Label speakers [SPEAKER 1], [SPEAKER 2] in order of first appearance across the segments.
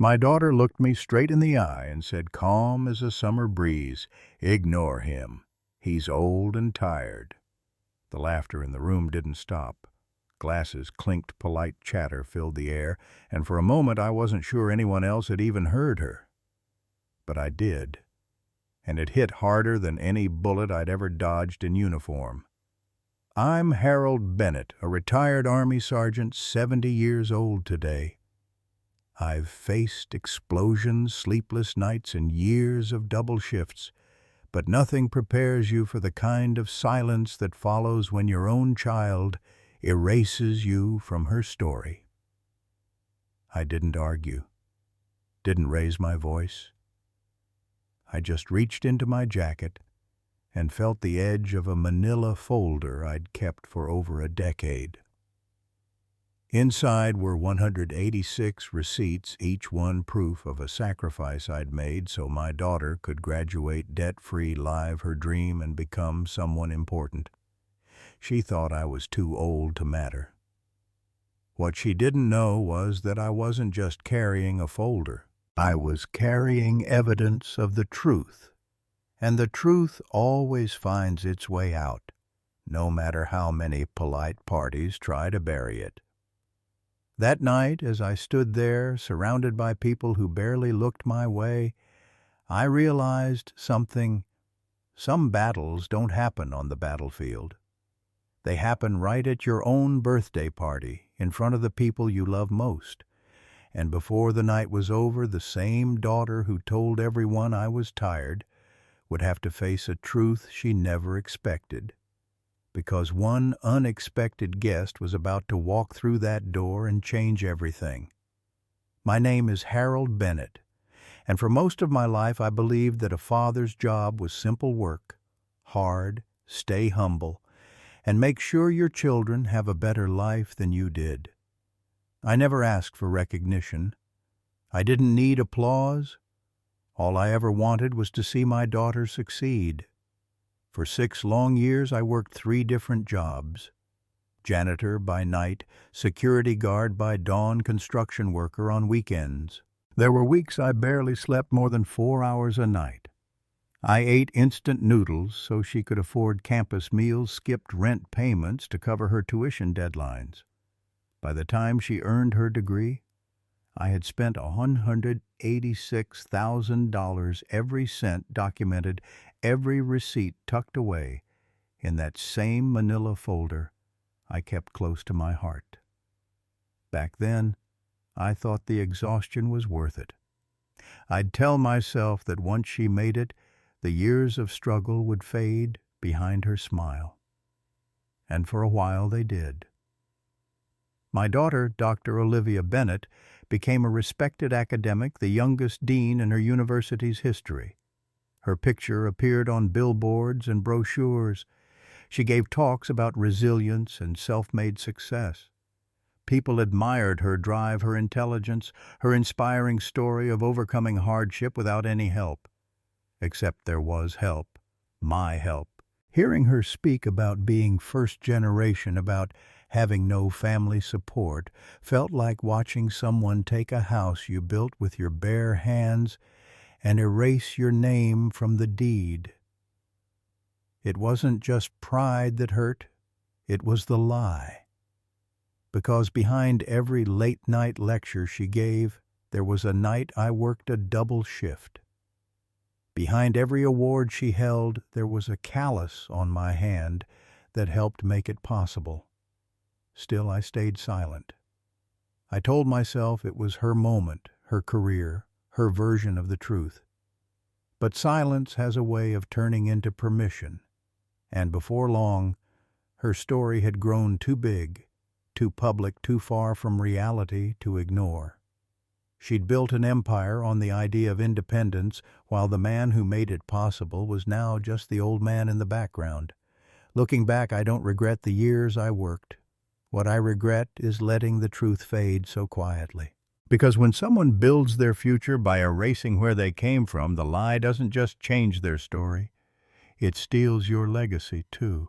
[SPEAKER 1] My daughter looked me straight in the eye and said, calm as a summer breeze, "Ignore him. He's old and tired." The laughter in the room didn't stop. Glasses clinked, polite chatter filled the air, and for a moment I wasn't sure anyone else had even heard her. But I did, and it hit harder than any bullet I'd ever dodged in uniform. "I'm Harold Bennett, a retired Army sergeant, 70 years old today. I've faced explosions, sleepless nights, and years of double shifts, but nothing prepares you for the kind of silence that follows when your own child erases you from her story." I didn't argue, didn't raise my voice. I just reached into my jacket and felt the edge of a manila folder I'd kept for over a decade. Inside were 186 receipts, each one proof of a sacrifice I'd made so my daughter could graduate debt-free, live her dream, and become someone important. She thought I was too old to matter. What she didn't know was that I wasn't just carrying a folder. I was carrying evidence of the truth. And the truth always finds its way out, no matter how many polite parties try to bury it. That night, as I stood there, surrounded by people who barely looked my way, I realized something. Some battles don't happen on the battlefield. They happen right at your own birthday party, in front of the people you love most. And before the night was over, the same daughter who told everyone I was tired would have to face a truth she never expected, because one unexpected guest was about to walk through that door and change everything. My name is Harold Bennett, and for most of my life I believed that a father's job was simple work, hard, stay humble, and make sure your children have a better life than you did. I never asked for recognition. I didn't need applause. All I ever wanted was to see my daughter succeed. For 6 long years I worked 3 different jobs: janitor by night, security guard by dawn, construction worker on weekends. There were weeks I barely slept more than 4 hours a night. I ate instant noodles so she could afford campus meals, skipped rent payments to cover her tuition deadlines. By the time she earned her degree, I had spent $186,000, every cent documented, every receipt tucked away in that same manila folder I kept close to my heart. Back then, I thought the exhaustion was worth it. I'd tell myself that once she made it, the years of struggle would fade behind her smile. And for a while they did. My daughter, Dr. Olivia Bennett, became a respected academic, the youngest dean in her university's history. Her picture appeared on billboards and brochures. She gave talks about resilience and self-made success. People admired her drive, her intelligence, her inspiring story of overcoming hardship without any help. Except there was help, my help. Hearing her speak about being first generation, about having no family support, felt like watching someone take a house you built with your bare hands and erase your name from the deed. It wasn't just pride that hurt, it was the lie. Because behind every late-night lecture she gave, there was a night I worked a double shift. Behind every award she held, there was a callus on my hand that helped make it possible. Still, I stayed silent. I told myself it was her moment, her career, her version of the truth. But silence has a way of turning into permission, and before long, her story had grown too big, too public, too far from reality to ignore. She'd built an empire on the idea of independence, while the man who made it possible was now just the old man in the background. Looking back, I don't regret the years I worked. What I regret is letting the truth fade so quietly. Because when someone builds their future by erasing where they came from, the lie doesn't just change their story. It steals your legacy, too.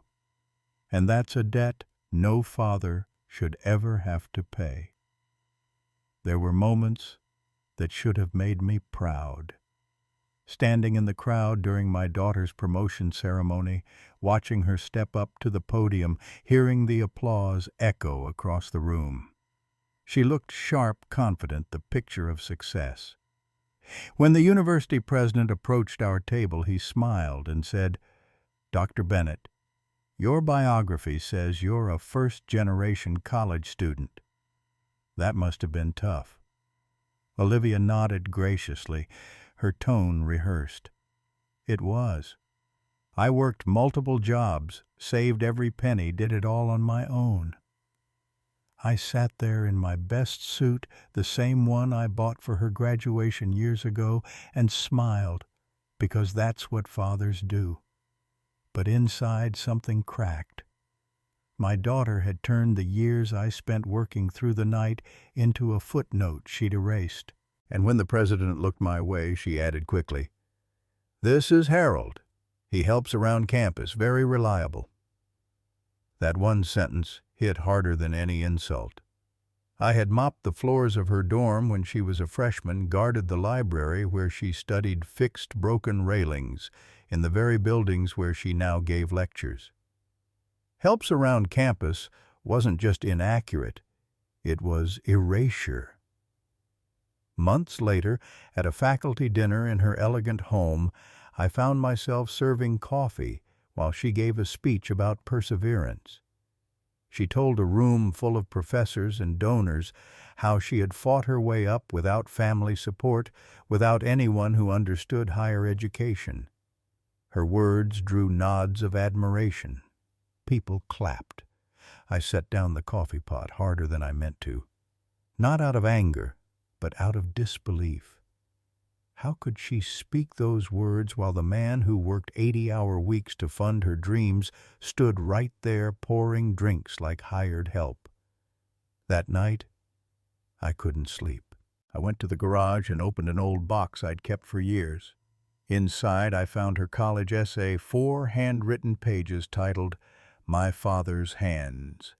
[SPEAKER 1] And that's a debt no father should ever have to pay. There were moments that should have made me proud. Standing in the crowd during my daughter's promotion ceremony, watching her step up to the podium, hearing the applause echo across the room. She looked sharp, confident, the picture of success. When the university president approached our table, he smiled and said, "Dr. Bennett, your biography says you're a first-generation college student." That must have been tough. Olivia nodded graciously, her tone rehearsed. It was. I worked multiple jobs, saved every penny, did it all on my own. I sat there in my best suit, the same one I bought for her graduation years ago, and smiled, because that's what fathers do. But inside something cracked. My daughter had turned the years I spent working through the night into a footnote she'd erased. And when the president looked my way, she added quickly, "This is Harold. He helps around campus, very reliable." That one sentence hit harder than any insult. I had mopped the floors of her dorm when she was a freshman, guarded the library where she studied, fixed broken railings in the very buildings where she now gave lectures. Helps around campus wasn't just inaccurate, it was erasure. Months later, at a faculty dinner in her elegant home, I found myself serving coffee while she gave a speech about perseverance. She told a room full of professors and donors how she had fought her way up without family support, without anyone who understood higher education. Her words drew nods of admiration. People clapped. I set down the coffee pot harder than I meant to. Not out of anger, but out of disbelief. How could she speak those words while the man who worked 80-hour weeks to fund her dreams stood right there pouring drinks like hired help? That night, I couldn't sleep. I went to the garage and opened an old box I'd kept for years. Inside, I found her college essay, 4 handwritten pages titled, "My Father's Hands."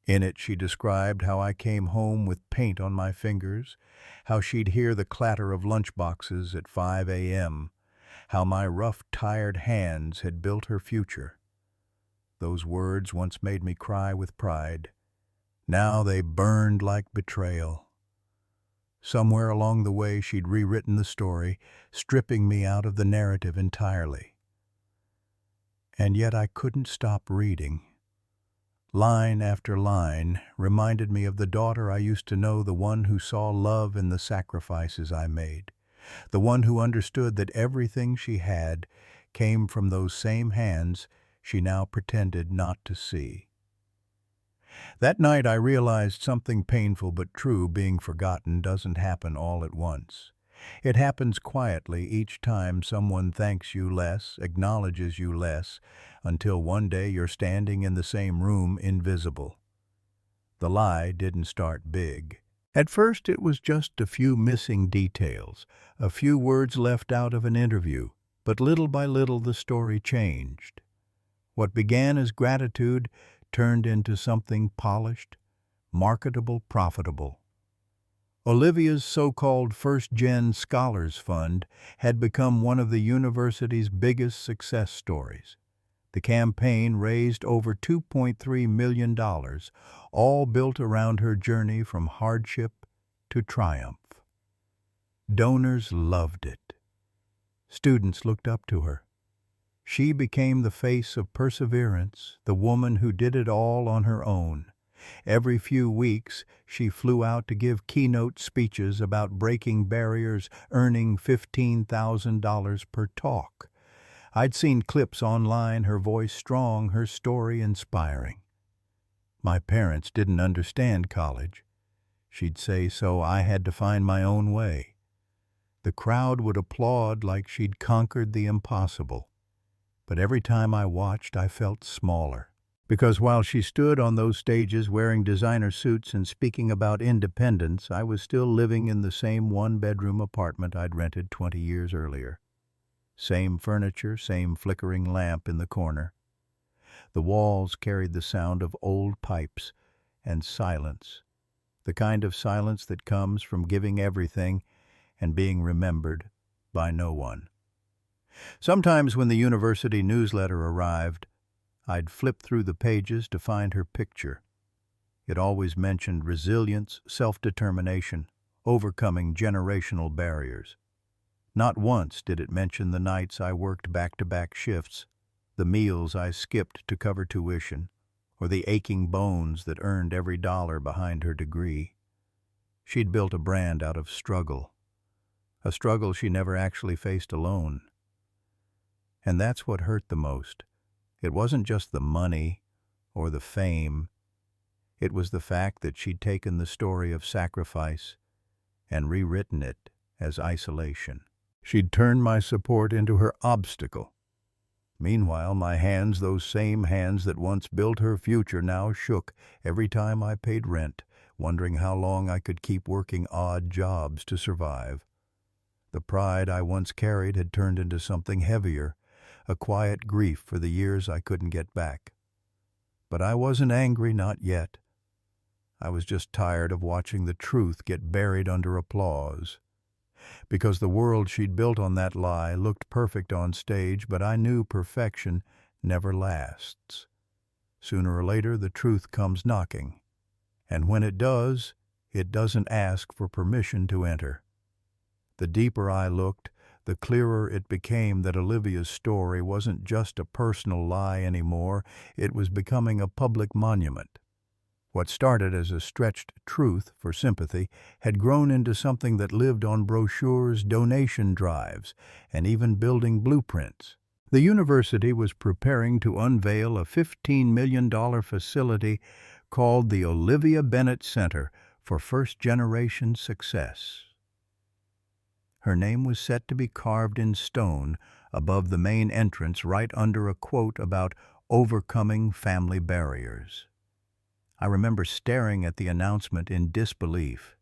[SPEAKER 1] In it, she described how I came home with paint on my fingers, how she'd hear the clatter of lunchboxes at 5 a.m., how my rough, tired hands had built her future. Those words once made me cry with pride. Now they burned like betrayal. Somewhere along the way, she'd rewritten the story, stripping me out of the narrative entirely. And yet I couldn't stop reading. Line after line reminded me of the daughter I used to know, the one who saw love in the sacrifices I made, the one who understood that everything she had came from those same hands she now pretended not to see. That night I realized something painful but true: being forgotten doesn't happen all at once. It happens quietly each time someone thanks you less, acknowledges you less, until one day you're standing in the same room, invisible. The lie didn't start big. At first it was just a few missing details, a few words left out of an interview, but little by little the story changed. What began as gratitude turned into something polished, marketable, profitable. Olivia's so-called first-gen Scholars Fund had become one of the university's biggest success stories. The campaign raised over $2.3 million, all built around her journey from hardship to triumph. Donors loved it. Students looked up to her. She became the face of perseverance, the woman who did it all on her own. Every few weeks, she flew out to give keynote speeches about breaking barriers, earning $15,000 per talk. I'd seen clips online, her voice strong, her story inspiring. My parents didn't understand college. She'd say so I had to find my own way. The crowd would applaud like she'd conquered the impossible. But every time I watched, I felt smaller. Because while she stood on those stages wearing designer suits and speaking about independence, I was still living in the same one-bedroom apartment I'd rented 20 years earlier. Same furniture, same flickering lamp in the corner. The walls carried the sound of old pipes and silence, the kind of silence that comes from giving everything and being remembered by no one. Sometimes when the university newsletter arrived, I'd flip through the pages to find her picture. It always mentioned resilience, self-determination, overcoming generational barriers. Not once did it mention the nights I worked back-to-back shifts, the meals I skipped to cover tuition, or the aching bones that earned every dollar behind her degree. She'd built a brand out of struggle, a struggle she never actually faced alone. And that's what hurt the most. It wasn't just the money or the fame. It was the fact that she'd taken the story of sacrifice and rewritten it as isolation. She'd turned my support into her obstacle. Meanwhile, my hands, those same hands that once built her future, now shook every time I paid rent, wondering how long I could keep working odd jobs to survive. The pride I once carried had turned into something heavier, a quiet grief for the years I couldn't get back. But I wasn't angry, not yet. I was just tired of watching the truth get buried under applause. Because the world she'd built on that lie looked perfect on stage, but I knew perfection never lasts. Sooner or later, the truth comes knocking. And when it does, it doesn't ask for permission to enter. The deeper I looked, the clearer it became that Olivia's story wasn't just a personal lie anymore, it was becoming a public monument. What started as a stretched truth for sympathy had grown into something that lived on brochures, donation drives, and even building blueprints. The university was preparing to unveil a $15 million facility called the Olivia Bennett Center for First-Generation Success. Her name was set to be carved in stone above the main entrance, right under a quote about overcoming family barriers. I remember staring at the announcement in disbelief.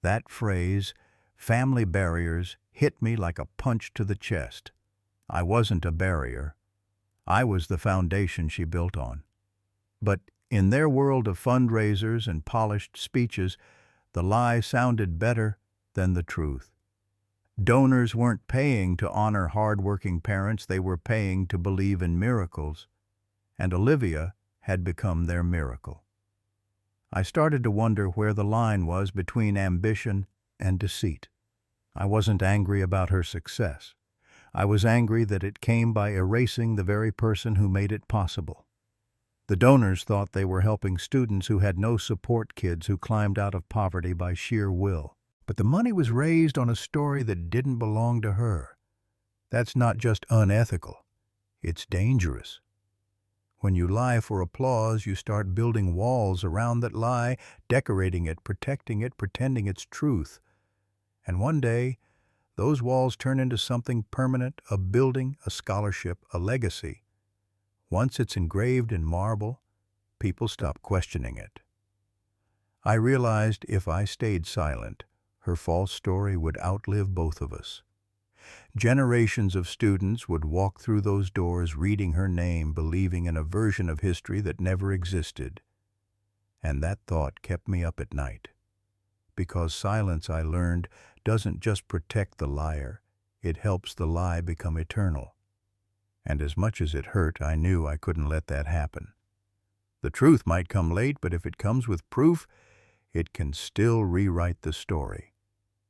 [SPEAKER 1] That phrase, family barriers, hit me like a punch to the chest. I wasn't a barrier. I was the foundation she built on. But in their world of fundraisers and polished speeches, the lie sounded better than the truth. Donors weren't paying to honor hard-working parents, they were paying to believe in miracles. And Olivia had become their miracle. I started to wonder where the line was between ambition and deceit. I wasn't angry about her success. I was angry that it came by erasing the very person who made it possible. The donors thought they were helping students who had no support, kids who climbed out of poverty by sheer will. But the money was raised on a story that didn't belong to her. That's not just unethical. It's dangerous. When you lie for applause, you start building walls around that lie, decorating it, protecting it, pretending it's truth. And one day, those walls turn into something permanent, a building, a scholarship, a legacy. Once it's engraved in marble, people stop questioning it. I realized if I stayed silent, her false story would outlive both of us. Generations of students would walk through those doors reading her name, believing in a version of history that never existed. And that thought kept me up at night. Because silence, I learned, doesn't just protect the liar, it helps the lie become eternal. And as much as it hurt, I knew I couldn't let that happen. The truth might come late, but if it comes with proof, it can still rewrite the story.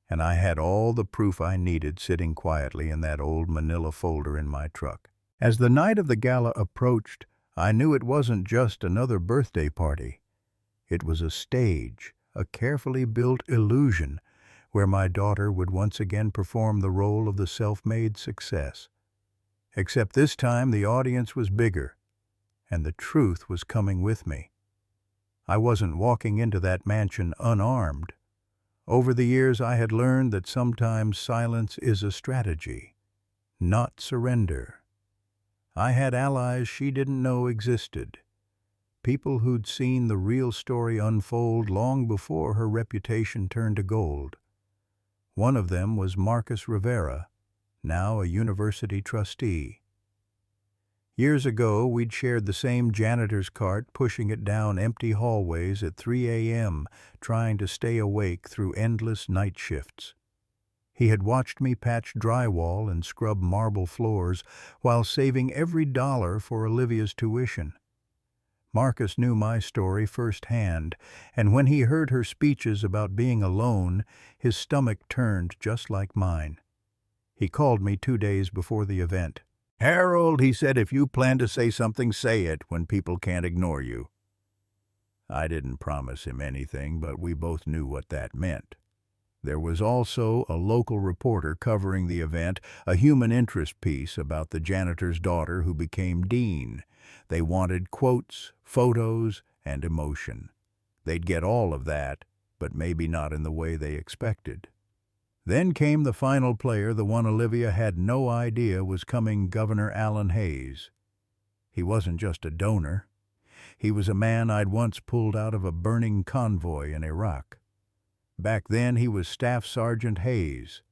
[SPEAKER 1] And I had all the proof I needed sitting quietly in that old manila folder in my truck. As the night of the gala approached, I knew it wasn't just another birthday party. It was a stage, a carefully built illusion, where my daughter would once again perform the role of the self-made success. Except this time the audience was bigger, and the truth was coming with me. I wasn't walking into that mansion unarmed. Over the years, I had learned that sometimes silence is a strategy, not surrender. I had allies she didn't know existed, people who'd seen the real story unfold long before her reputation turned to gold. One of them was Marcus Rivera, now a university trustee. Years ago, we'd shared the same janitor's cart, pushing it down empty hallways at 3 a.m., trying to stay awake through endless night shifts. He had watched me patch drywall and scrub marble floors while saving every dollar for Olivia's tuition. Marcus knew my story firsthand, and when he heard her speeches about being alone, his stomach turned just like mine. He called me 2 days before the event. "Harold," he said, "if you plan to say something, say it when people can't ignore you." I didn't promise him anything, but we both knew what that meant. There was also a local reporter covering the event, a human interest piece about the janitor's daughter who became dean. They wanted quotes, photos, and emotion. They'd get all of that, but maybe not in the way they expected. Then came the final player, the one Olivia had no idea was coming, Governor Allen Hayes. He wasn't just a donor. He was a man I'd once pulled out of a burning convoy in Iraq. Back then he was Staff Sergeant Hayes,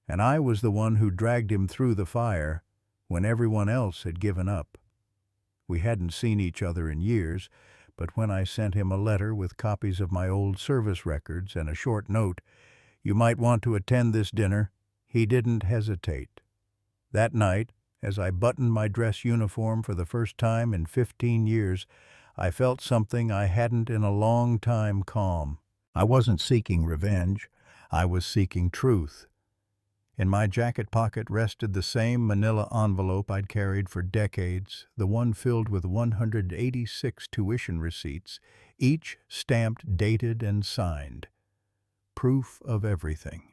[SPEAKER 1] and I was the one who dragged him through the fire when everyone else had given up. We hadn't seen each other in years, but when I sent him a letter with copies of my old service records and a short note, "You might want to attend this dinner," he didn't hesitate. That night, as I buttoned my dress uniform for the first time in 15 years, I felt something I hadn't in a long time: calm. I wasn't seeking revenge. I was seeking truth. In my jacket pocket rested the same manila envelope I'd carried for decades, the one filled with 186 tuition receipts, each stamped, dated, and signed. Proof of everything.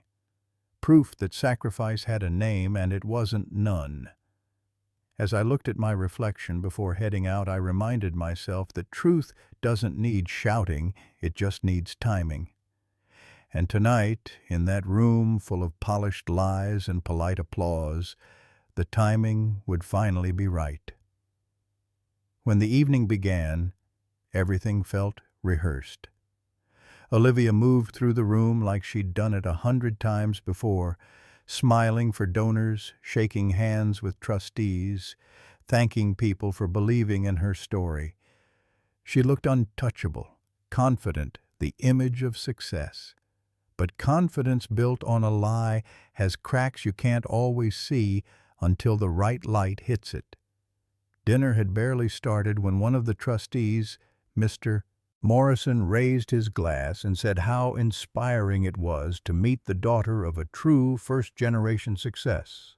[SPEAKER 1] Proof that sacrifice had a name, and it wasn't none. As I looked at my reflection before heading out, I reminded myself that truth doesn't need shouting, it just needs timing. And tonight, in that room full of polished lies and polite applause, the timing would finally be right. When the evening began, everything felt rehearsed. Olivia moved through the room like she'd done it 100 times before, smiling for donors, shaking hands with trustees, thanking people for believing in her story. She looked untouchable, confident, the image of success. But confidence built on a lie has cracks you can't always see until the right light hits it. Dinner had barely started when one of the trustees, Mr. Morrison, raised his glass and said how inspiring it was to meet the daughter of a true first-generation success.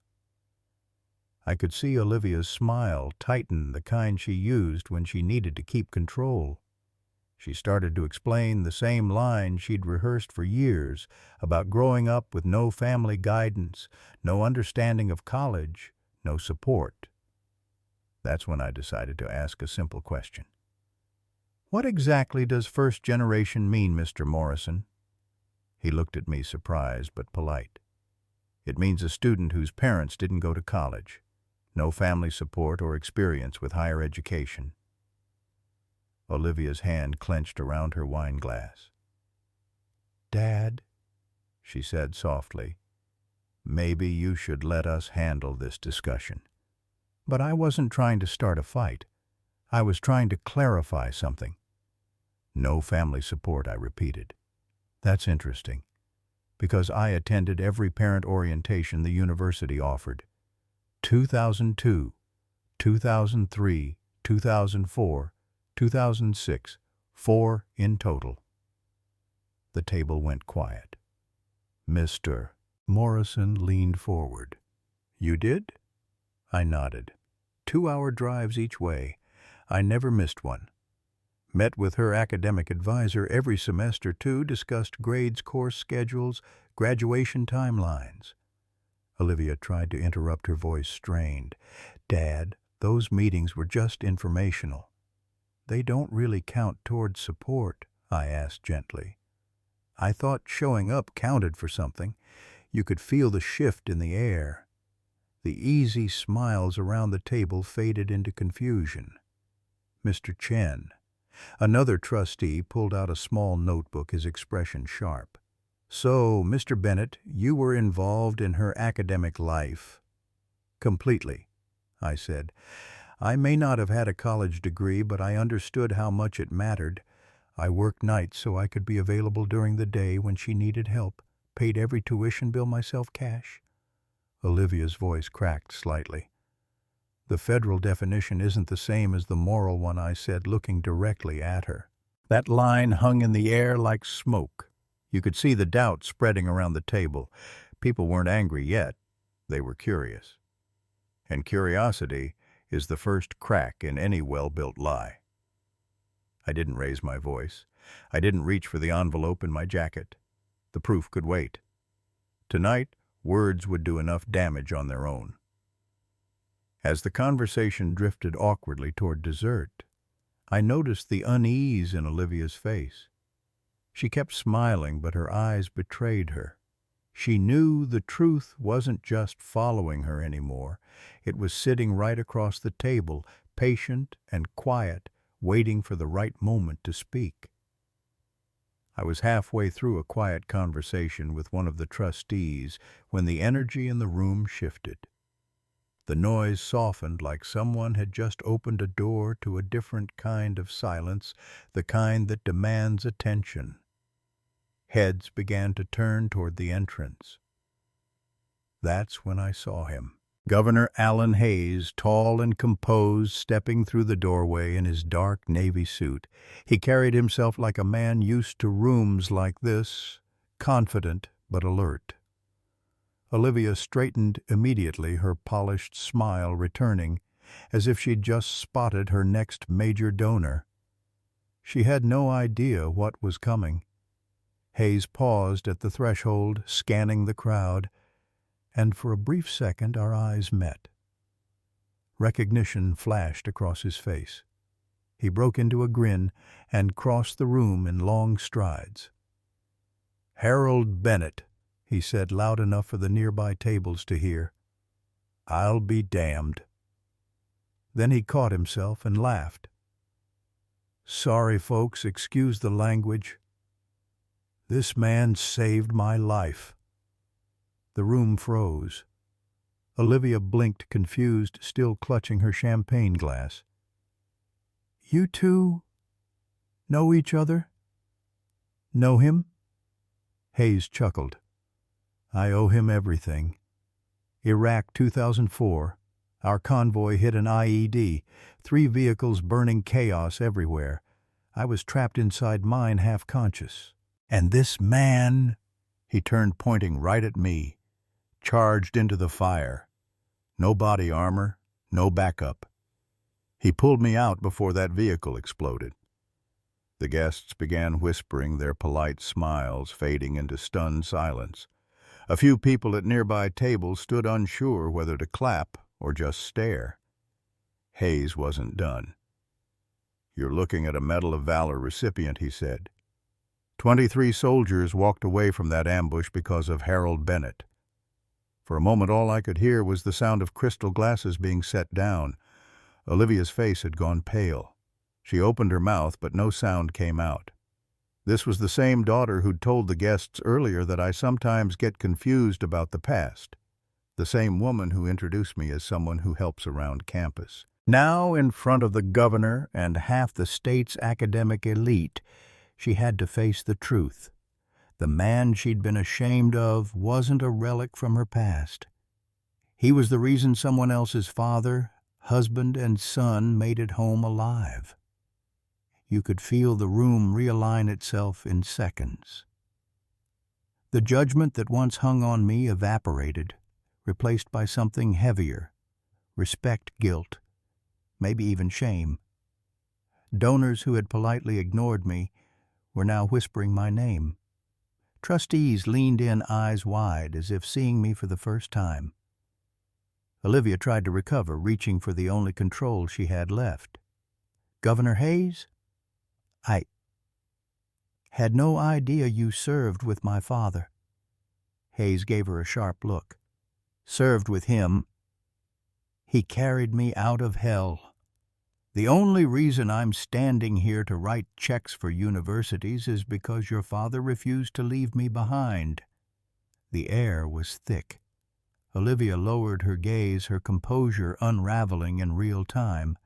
[SPEAKER 1] I could see Olivia's smile tighten, the kind she used when she needed to keep control. She started to explain the same line she'd rehearsed for years about growing up with no family guidance, no understanding of college, no support. That's when I decided to ask a simple question. "What exactly does first generation mean, Mr. Morrison?" He looked at me, surprised but polite. "It means a student whose parents didn't go to college, no family support or experience with higher education." Olivia's hand clenched around her wine glass. "Dad," she said softly, "maybe you should let us handle this discussion." But I wasn't trying to start a fight. I was trying to clarify something. "No family support," I repeated. "That's interesting, because I attended every parent orientation the university offered. 2002, 2003, 2004, 2006, 4 in total." The table went quiet. Mr. Morrison leaned forward. "You did?" I nodded. 2-hour drives each way. I never missed one. Met with her academic advisor every semester, too, discussed grades, course schedules, graduation timelines. Olivia tried to interrupt, her voice strained. "Dad, those meetings were just informational." "They don't really count toward support," I asked gently. "I thought showing up counted for something. You could feel the shift in the air." The easy smiles around the table faded into confusion. Mr. Chen, another trustee, pulled out a small notebook, his expression sharp. "So, Mr. Bennett, you were involved in her academic life." "Completely," I said. "I may not have had a college degree, but I understood how much it mattered. I worked nights so I could be available during the day when she needed help. paid every tuition bill myself cash?" Olivia's voice cracked slightly. "The federal definition isn't the same as the moral one," I said, looking directly at her. That line hung in the air like smoke. You could see the doubt spreading around the table. People weren't angry yet. They were curious. And curiosity is the first crack in any well-built lie. I didn't raise my voice. I didn't reach for the envelope in my jacket. The proof could wait. Tonight, words would do enough damage on their own. As the conversation drifted awkwardly toward dessert, I noticed the unease in Olivia's face. She kept smiling, but her eyes betrayed her. She knew the truth wasn't just following her anymore. It was sitting right across the table, patient and quiet, waiting for the right moment to speak. I was halfway through a quiet conversation with one of the trustees when the energy in the room shifted. The noise softened like someone had just opened a door to a different kind of silence, the kind that demands attention. Heads began to turn toward the entrance. That's when I saw him. Governor Allen Hayes, tall and composed, stepping through the doorway in his dark navy suit. He carried himself like a man used to rooms like this, confident but alert. Olivia straightened immediately, her polished smile returning, as if she'd just spotted her next major donor. She had no idea what was coming. Hayes paused at the threshold, scanning the crowd, and for a brief second our eyes met. Recognition flashed across his face. He broke into a grin and crossed the room in long strides. "Harold Bennett," he said loud enough for the nearby tables to hear. "I'll be damned." Then he caught himself and laughed. "Sorry, folks, excuse the language. This man saved my life." The room froze. Olivia blinked, confused, still clutching her champagne glass. "You two know each other? Know him?" Hayes chuckled. "I owe him everything. Iraq 2004. Our convoy hit an IED. 3 vehicles burning, chaos everywhere. I was trapped inside mine, half-conscious. And this man," he turned, pointing right at me, "charged into the fire. No body armor, no backup. He pulled me out before that vehicle exploded." The guests began whispering, their polite smiles fading into stunned silence. A few people at nearby tables stood unsure whether to clap or just stare. Hayes wasn't done. "You're looking at a Medal of Valor recipient," he said. 23 soldiers walked away from that ambush because of Harold Bennett. For a moment all I could hear was the sound of crystal glasses being set down. Olivia's face had gone pale. She opened her mouth, but no sound came out. This was the same daughter who'd told the guests earlier that I sometimes get confused about the past. The same woman who introduced me as someone who helps around campus. Now, in front of the governor and half the state's academic elite, she had to face the truth. The man she'd been ashamed of wasn't a relic from her past. He was the reason someone else's father, husband, and son made it home alive. You could feel the room realign itself in seconds. The judgment that once hung on me evaporated, replaced by something heavier: respect, guilt, maybe even shame. Donors who had politely ignored me were now whispering my name. Trustees leaned in, eyes wide, as if seeing me for the first time. Olivia tried to recover, reaching for the only control she had left. "Governor Hayes? I had no idea you served with my father." Hayes gave her a sharp look. "Served with him? He carried me out of hell. The only reason I'm standing here to write checks for universities is because your father refused to leave me behind." The air was thick. Olivia lowered her gaze, her composure unraveling in real time.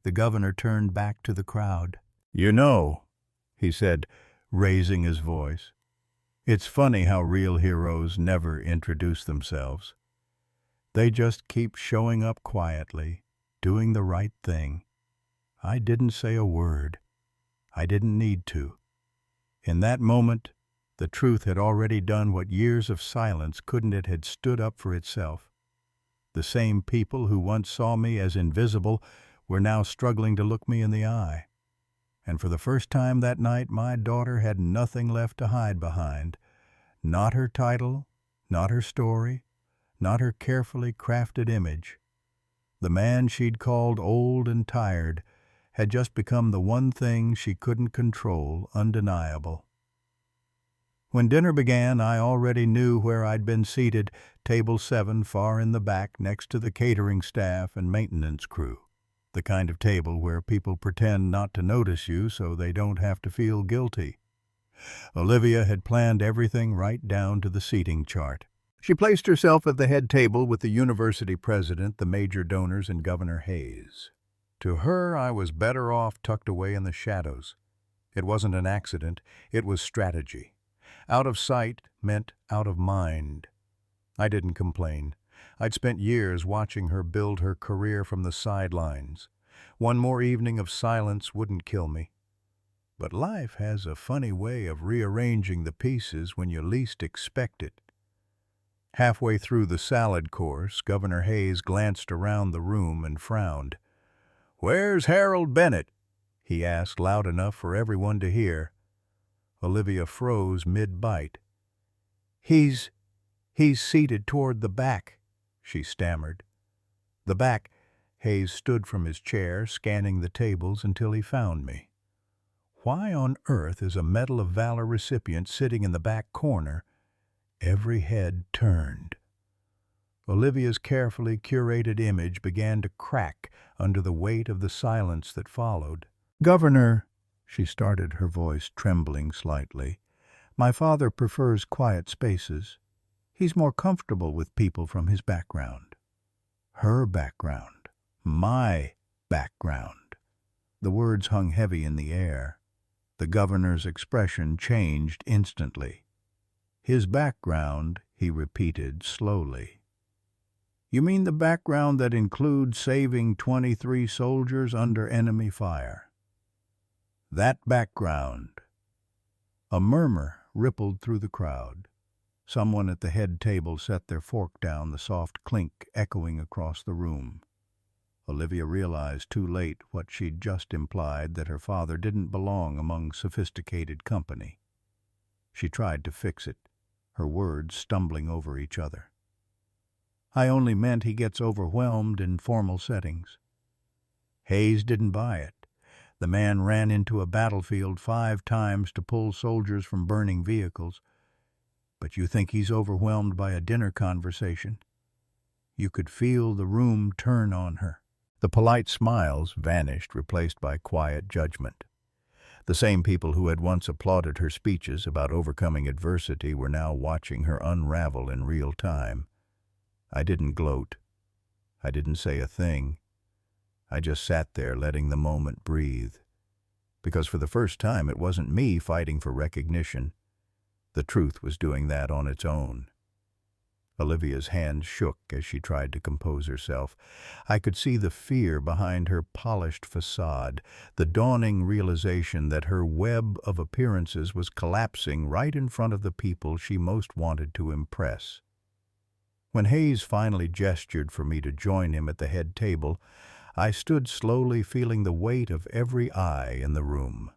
[SPEAKER 1] The governor turned back to the crowd. "You know," he said, raising his voice, It's funny how real heroes never introduce themselves. They just keep showing up quietly, doing the right thing. I didn't say a word. I didn't need to. In that moment, the truth had already done what years of silence couldn't. It had stood up for itself. The same people who once saw me as invisible were now struggling to look me in the eye. And for the first time that night, my daughter had nothing left to hide behind. Not her title, not her story, not her carefully crafted image. The man she'd called old and tired had just become the one thing she couldn't control, undeniable. When dinner began, I already knew where I'd been seated, table 7, far in the back, next to the catering staff and maintenance crew. The kind of table where people pretend not to notice you so they don't have to feel guilty. Olivia had planned everything right down to the seating chart. She placed herself at the head table with the university president, the major donors, and Governor Hayes. To her, I was better off tucked away in the shadows. It wasn't an accident, it was strategy. Out of sight meant out of mind. I didn't complain. I'd spent years watching her build her career from the sidelines. One more evening of silence wouldn't kill me. But life has a funny way of rearranging the pieces when you least expect it. Halfway through the salad course, Governor Hayes glanced around the room and frowned. "Where's Harold Bennett?" he asked loud enough for everyone to hear. Olivia froze mid-bite. He's seated toward the back," she stammered. "The back." Hayes stood from his chair, scanning the tables until he found me. Why on earth is a Medal of Valor recipient sitting in the back corner? Every head turned. Olivia's carefully curated image began to crack under the weight of the silence that followed. "Governor," she started, her voice trembling slightly, "my father prefers quiet spaces. He's more comfortable with people from his background." Her background. My background. The words hung heavy in the air. The governor's expression changed instantly. "His background," he repeated slowly. "You mean the background that includes saving 23 soldiers under enemy fire?" "That background." A murmur rippled through the crowd. Someone at the head table set their fork down, the soft clink echoing across the room. Olivia realized too late what she'd just implied, that her father didn't belong among sophisticated company. She tried to fix it, her words stumbling over each other. "I only meant he gets overwhelmed in formal settings." Hayes didn't buy it. The man ran into a battlefield 5 times to pull soldiers from burning vehicles. "But you think he's overwhelmed by a dinner conversation?" You could feel the room turn on her. The polite smiles vanished, replaced by quiet judgment. The same people who had once applauded her speeches about overcoming adversity were now watching her unravel in real time. I didn't gloat. I didn't say a thing. I just sat there letting the moment breathe. Because for the first time it wasn't me fighting for recognition. The truth was doing that on its own. Olivia's hands shook as she tried to compose herself. I could see the fear behind her polished facade, the dawning realization that her web of appearances was collapsing right in front of the people she most wanted to impress. When Hayes finally gestured for me to join him at the head table, I stood slowly, feeling the weight of every eye in the room.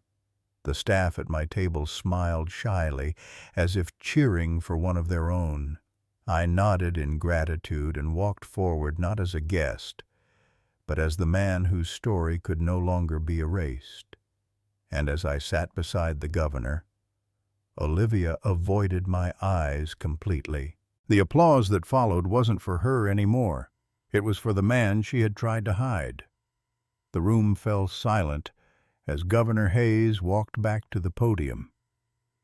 [SPEAKER 1] The staff at my table smiled shyly, as if cheering for one of their own. I nodded in gratitude and walked forward not as a guest, but as the man whose story could no longer be erased. And as I sat beside the governor, Olivia avoided my eyes completely. The applause that followed wasn't for her anymore. It was for the man she had tried to hide. The room fell silent as Governor Hayes walked back to the podium.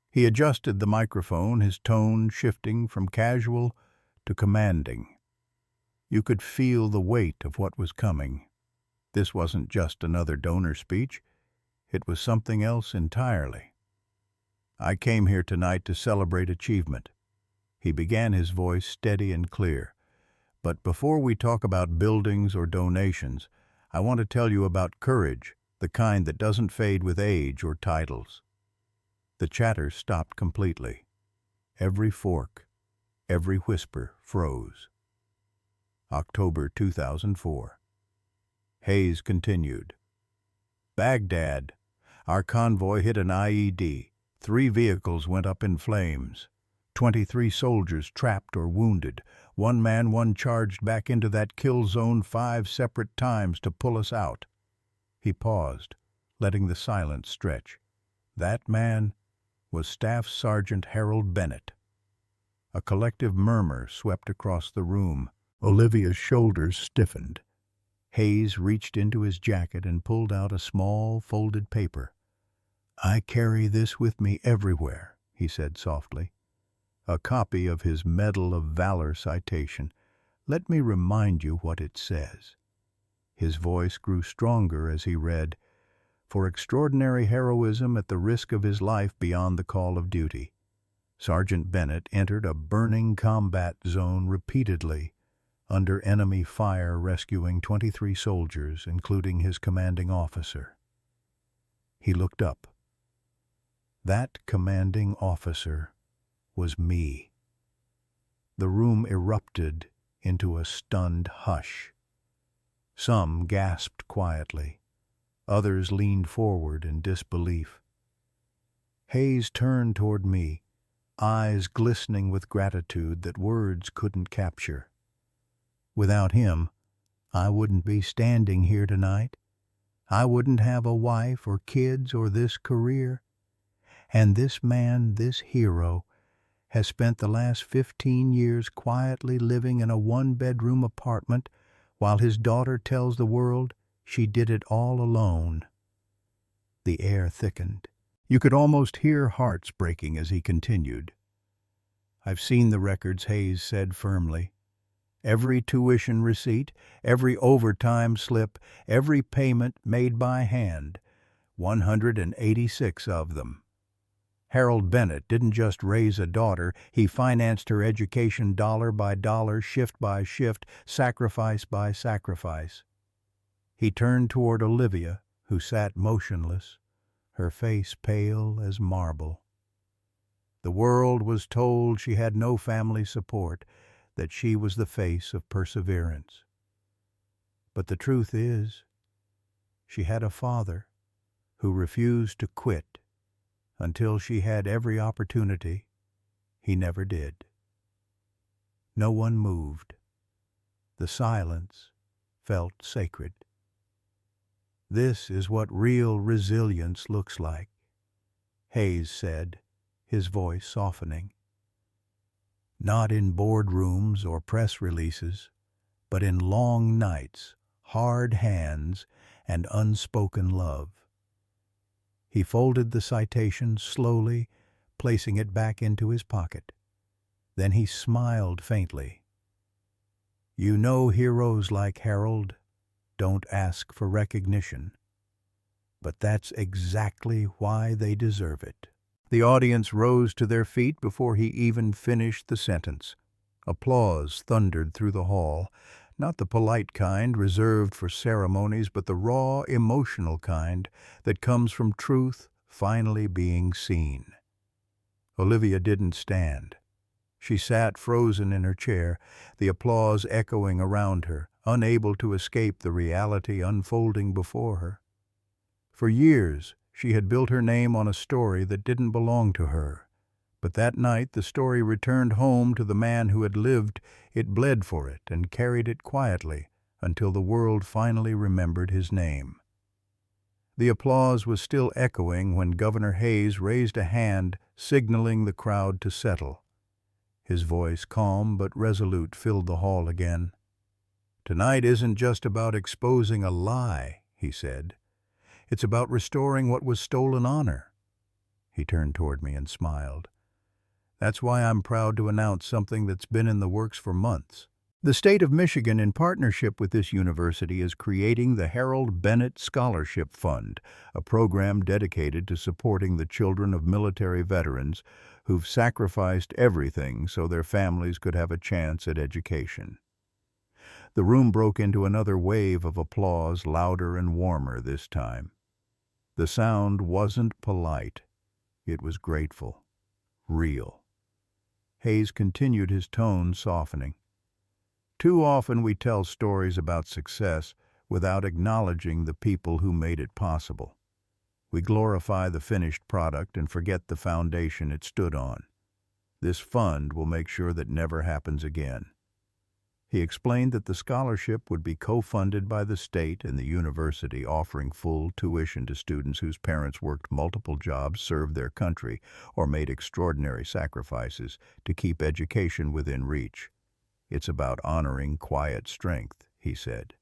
[SPEAKER 1] He adjusted the microphone, his tone shifting from casual to commanding. You could feel the weight of what was coming. This wasn't just another donor speech. It was something else entirely. I came here tonight to celebrate achievement. He began, his voice steady and clear. But before we talk about buildings or donations, I want to tell you about courage, the kind that doesn't fade with age or titles. The chatter stopped completely. Every fork, every whisper froze. October 2004. Hayes continued. Baghdad. Our convoy hit an IED. 3 vehicles went up in flames. 23 soldiers trapped or wounded. One charged back into that kill zone 5 separate times to pull us out. He paused, letting the silence stretch. That man was Staff Sergeant Harold Bennett. A collective murmur swept across the room. Olivia's shoulders stiffened. Hayes reached into his jacket and pulled out a small, folded paper. I carry this with me everywhere, he said softly. A copy of his Medal of Valor citation. Let me remind you what it says. His voice grew stronger as he read, for extraordinary heroism at the risk of his life beyond the call of duty. Sergeant Bennett entered a burning combat zone repeatedly, under enemy fire, rescuing 23 soldiers, including his commanding officer. He looked up. That commanding officer was me. The room erupted into a stunned hush. Some gasped quietly. Others leaned forward in disbelief. Hayes turned toward me, eyes glistening with gratitude that words couldn't capture. Without him, I wouldn't be standing here tonight. I wouldn't have a wife or kids or this career. And this man, this hero, has spent the last 15 years quietly living in a 1-bedroom apartment while his daughter tells the world she did it all alone. The air thickened. You could almost hear hearts breaking as he continued. I've seen the records, Hayes said firmly. Every tuition receipt, every overtime slip, every payment made by hand. 186 of them. Harold Bennett didn't just raise a daughter, he financed her education dollar by dollar, shift by shift, sacrifice by sacrifice. He turned toward Olivia, who sat motionless, her face pale as marble. The world was told she had no family support, that she was the face of perseverance. But the truth is, she had a father who refused to quit. Until she had every opportunity, he never did. No one moved. The silence felt sacred. This is what real resilience looks like, Hayes said, his voice softening. Not in boardrooms or press releases, but in long nights, hard hands, and unspoken love. He folded the citation slowly, placing it back into his pocket. Then he smiled faintly. You know, heroes like Harold don't ask for recognition, but that's exactly why they deserve it. The audience rose to their feet before he even finished the sentence. Applause thundered through the hall, not the polite kind reserved for ceremonies, but the raw, emotional kind that comes from truth finally being seen. Olivia didn't stand. She sat frozen in her chair, the applause echoing around her, unable to escape the reality unfolding before her. For years, she had built her name on a story that didn't belong to her. But that night the story returned home to the man who had lived it, bled for it, and carried it quietly until the world finally remembered his name. The applause was still echoing when Governor Hayes raised a hand, signaling the crowd to settle. His voice, calm but resolute, filled the hall again. Tonight isn't just about exposing a lie, he said. It's about restoring what was stolen honor. He turned toward me and smiled. That's why I'm proud to announce something that's been in the works for months. The state of Michigan, in partnership with this university, is creating the Harold Bennett Scholarship Fund, a program dedicated to supporting the children of military veterans who've sacrificed everything so their families could have a chance at education. The room broke into another wave of applause, louder and warmer this time. The sound wasn't polite. It was grateful, real. Hayes continued, his tone softening. Too often we tell stories about success without acknowledging the people who made it possible. We glorify the finished product and forget the foundation it stood on. This fund will make sure that never happens again. He explained that the scholarship would be co-funded by the state and the university, offering full tuition to students whose parents worked multiple jobs, served their country, or made extraordinary sacrifices to keep education within reach. It's about honoring quiet strength, he said,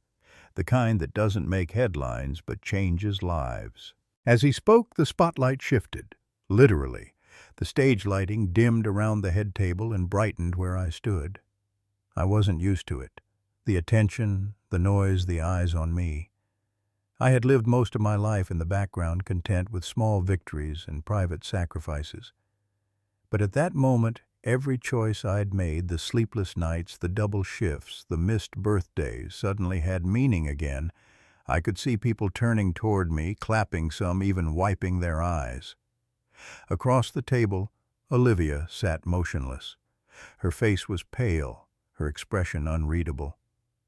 [SPEAKER 1] the kind that doesn't make headlines but changes lives. As he spoke, the spotlight shifted, literally. The stage lighting dimmed around the head table and brightened where I stood. I wasn't used to it. The attention, the noise, the eyes on me. I had lived most of my life in the background, content with small victories and private sacrifices. But at that moment, every choice I'd made, the sleepless nights, the double shifts, the missed birthdays, suddenly had meaning again. I could see people turning toward me, clapping, some even wiping their eyes. Across the table, Olivia sat motionless. Her face was pale, her expression unreadable.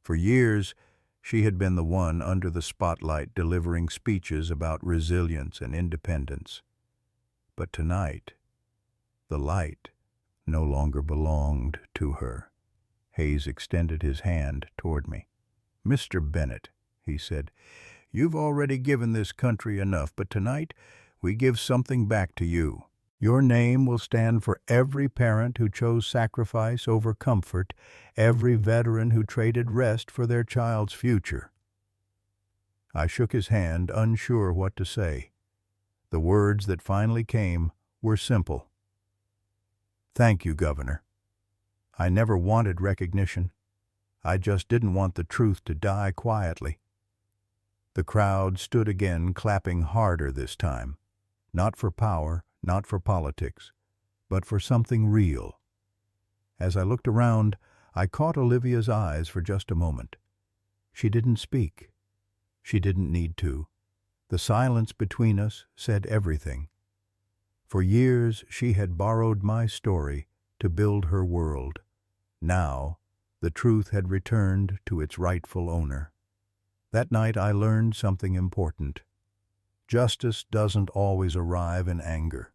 [SPEAKER 1] For years, she had been the one under the spotlight delivering speeches about resilience and independence. But tonight, the light no longer belonged to her. Hayes extended his hand toward me. "Mr. Bennett," he said, "you've already given this country enough, but tonight we give something back to you. Your name will stand for every parent who chose sacrifice over comfort, every veteran who traded rest for their child's future." I shook his hand, unsure what to say. The words that finally came were simple. "Thank you, Governor. I never wanted recognition. I just didn't want the truth to die quietly." The crowd stood again, clapping harder this time. Not for power, not for politics, but for something real. As I looked around, I caught Olivia's eyes for just a moment. She didn't speak. She didn't need to. The silence between us said everything. For years she had borrowed my story to build her world. Now, the truth had returned to its rightful owner. That night I learned something important. Justice doesn't always arrive in anger.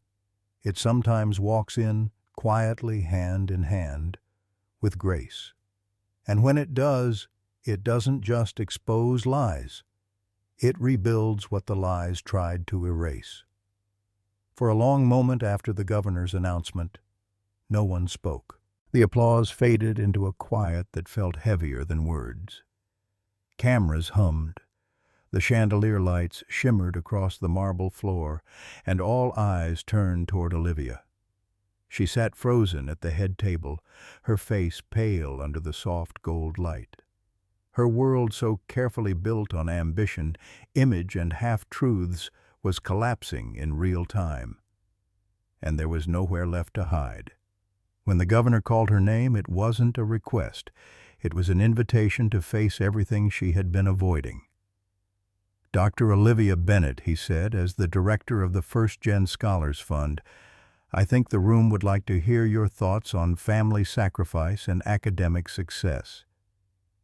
[SPEAKER 1] It sometimes walks in quietly, hand in hand, with grace. And when it does, it doesn't just expose lies. It rebuilds what the lies tried to erase. For a long moment after the governor's announcement, no one spoke. The applause faded into a quiet that felt heavier than words. Cameras hummed. The chandelier lights shimmered across the marble floor, and all eyes turned toward Olivia. She sat frozen at the head table, her face pale under the soft gold light. Her world, so carefully built on ambition, image, and half-truths, was collapsing in real time. And there was nowhere left to hide. When the governor called her name, it wasn't a request. It was an invitation to face everything she had been avoiding. "Dr. Olivia Bennett," he said, as the director of the First Gen Scholars Fund, "I think the room would like to hear your thoughts on family sacrifice and academic success."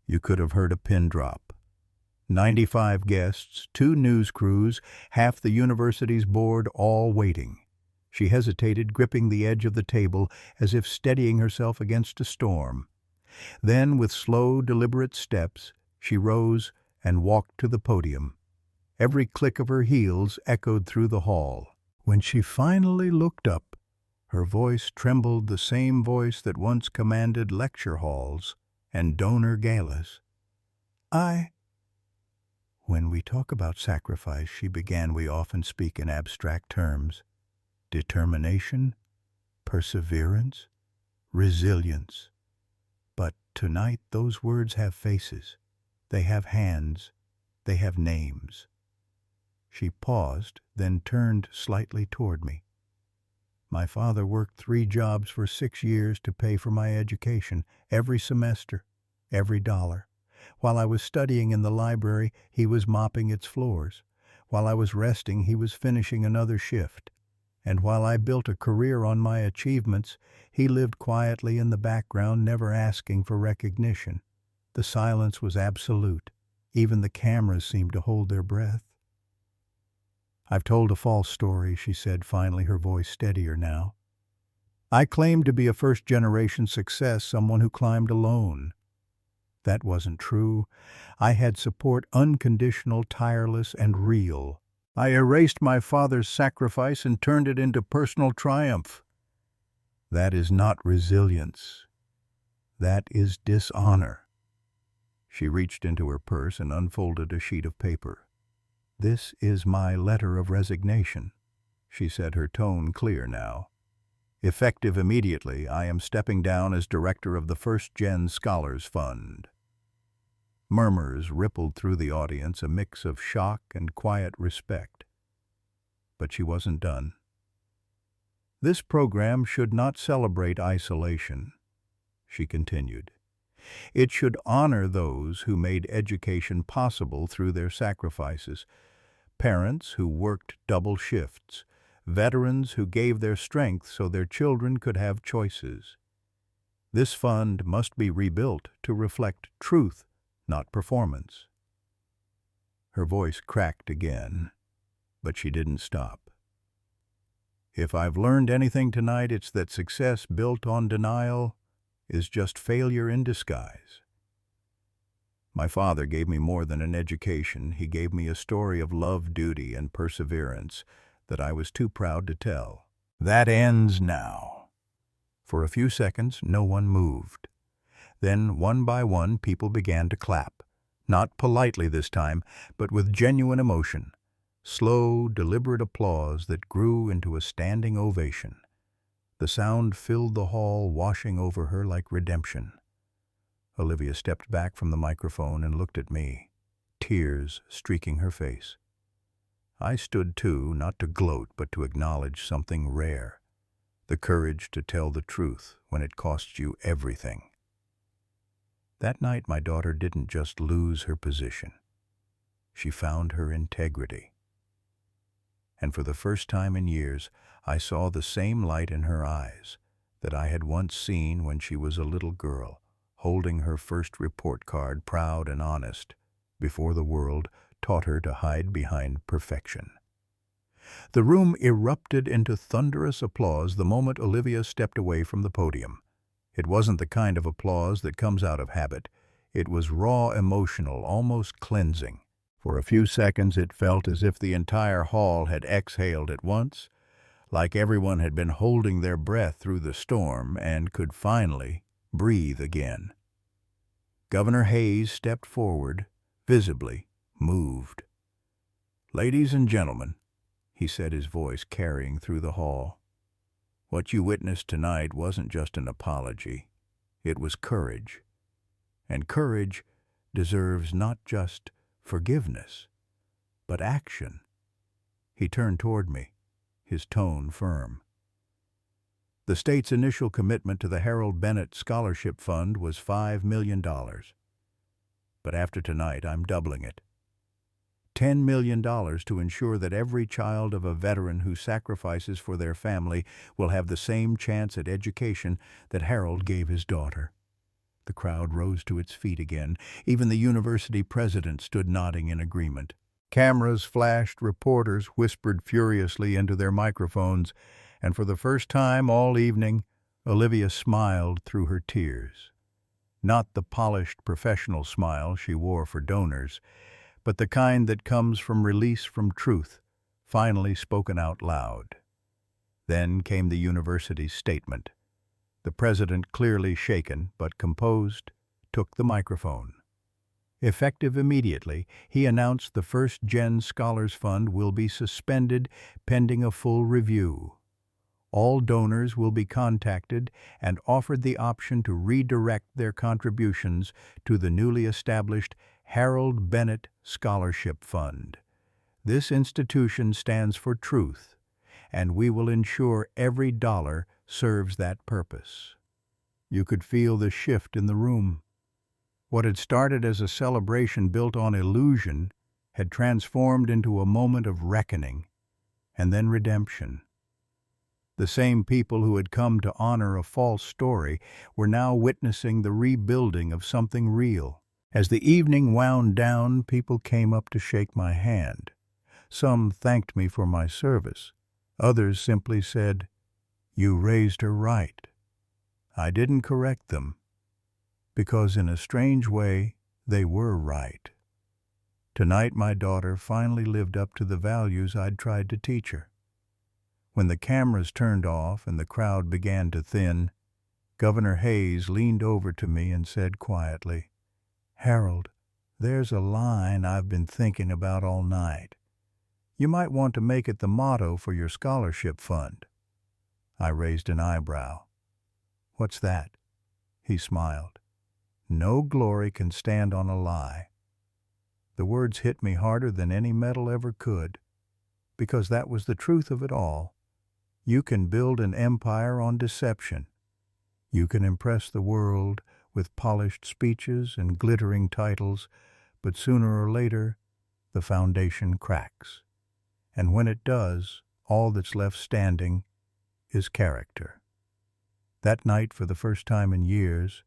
[SPEAKER 1] You could have heard a pin drop. 95 guests, 2 news crews, half the university's board, all waiting. She hesitated, gripping the edge of the table as if steadying herself against a storm. Then, with slow, deliberate steps, she rose and walked to the podium. Every click of her heels echoed through the hall. When she finally looked up, her voice trembled, the same voice that once commanded lecture halls and donor galas. When we talk about sacrifice," she began, "we often speak in abstract terms. Determination, perseverance, resilience. But tonight those words have faces. They have hands. They have names. She paused, then turned slightly toward me. My father worked 3 jobs for 6 years to pay for my education, every semester, every dollar. While I was studying in the library, he was mopping its floors. While I was resting, he was finishing another shift. And while I built a career on my achievements, he lived quietly in the background, never asking for recognition. The silence was absolute. Even the cameras seemed to hold their breath. "I've told a false story," she said finally, her voice steadier now. "I claimed to be a first-generation success, someone who climbed alone. That wasn't true. I had support, unconditional, tireless, and real. I erased my father's sacrifice and turned it into personal triumph. That is not resilience. That is dishonor." She reached into her purse and unfolded a sheet of paper. "This is my letter of resignation," she said, her tone clear now. "Effective immediately, I am stepping down as director of the First Gen Scholars Fund." Murmurs rippled through the audience, a mix of shock and quiet respect. But she wasn't done. "This program should not celebrate isolation," she continued. "It should honor those who made education possible through their sacrifices. Parents who worked double shifts, veterans who gave their strength so their children could have choices. This fund must be rebuilt to reflect truth, not performance." Her voice cracked again, but she didn't stop. "If I've learned anything tonight, it's that success built on denial is just failure in disguise. My father gave me more than an education. He gave me a story of love, duty, and perseverance that I was too proud to tell. That ends now." For a few seconds, no one moved. Then, one by one, people began to clap. Not politely this time, but with genuine emotion. Slow, deliberate applause that grew into a standing ovation. The sound filled the hall, washing over her like redemption. Olivia stepped back from the microphone and looked at me, tears streaking her face. I stood too, not to gloat, but to acknowledge something rare. The courage to tell the truth when it costs you everything. That night my daughter didn't just lose her position. She found her integrity. And for the first time in years, I saw the same light in her eyes that I had once seen when she was a little girl, holding her first report card, proud and honest, before the world taught her to hide behind perfection. The room erupted into thunderous applause the moment Olivia stepped away from the podium. It wasn't the kind of applause that comes out of habit. It was raw, emotional, almost cleansing. For a few seconds it felt as if the entire hall had exhaled at once, like everyone had been holding their breath through the storm and could finally breathe again. Governor Hayes stepped forward, visibly moved. "Ladies and gentlemen," he said, his voice carrying through the hall, "what you witnessed tonight wasn't just an apology. It was courage. And courage deserves not just forgiveness, but action." He turned toward me, his tone firm. "The state's initial commitment to the Harold Bennett Scholarship Fund was $5 million. But after tonight, I'm doubling it. $10 million to ensure that every child of a veteran who sacrifices for their family will have the same chance at education that Harold gave his daughter." The crowd rose to its feet again. Even the university president stood nodding in agreement. Cameras flashed, reporters whispered furiously into their microphones, and for the first time all evening, Olivia smiled through her tears. Not the polished professional smile she wore for donors, but the kind that comes from release from truth, finally spoken out loud. Then came the university's statement. The president, clearly shaken but composed, took the microphone. Effective immediately, he announced the First Gen Scholars Fund will be suspended pending a full review. All donors will be contacted and offered the option to redirect their contributions to the newly established Harold Bennett Scholarship Fund. This institution stands for truth, and we will ensure every dollar serves that purpose. You could feel the shift in the room. What had started as a celebration built on illusion had transformed into a moment of reckoning and then redemption. The same people who had come to honor a false story were now witnessing the rebuilding of something real. As the evening wound down, people came up to shake my hand. Some thanked me for my service. Others simply said, "You raised her right." I didn't correct them, because in a strange way, they were right. Tonight, my daughter finally lived up to the values I'd tried to teach her. When the cameras turned off and the crowd began to thin, Governor Hayes leaned over to me and said quietly, "Harold, there's a line I've been thinking about all night. You might want to make it the motto for your scholarship fund." I raised an eyebrow. "What's that?" He smiled. "No glory can stand on a lie." The words hit me harder than any metal ever could, because that was the truth of it all. You can build an empire on deception. You can impress the world with polished speeches and glittering titles, but sooner or later, the foundation cracks. And when it does, all that's left standing is character. That night, for the first time in years,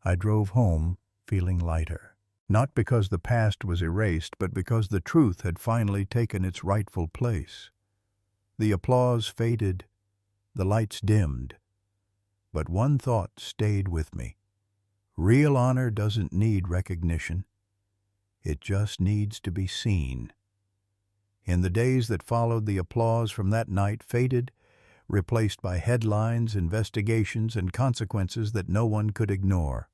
[SPEAKER 1] I drove home feeling lighter. Not because the past was erased, but because the truth had finally taken its rightful place. The applause faded, the lights dimmed, but one thought stayed with me. Real honor doesn't need recognition. It just needs to be seen. In the days that followed, the applause from that night faded, replaced by headlines, investigations, and consequences that no one could ignore.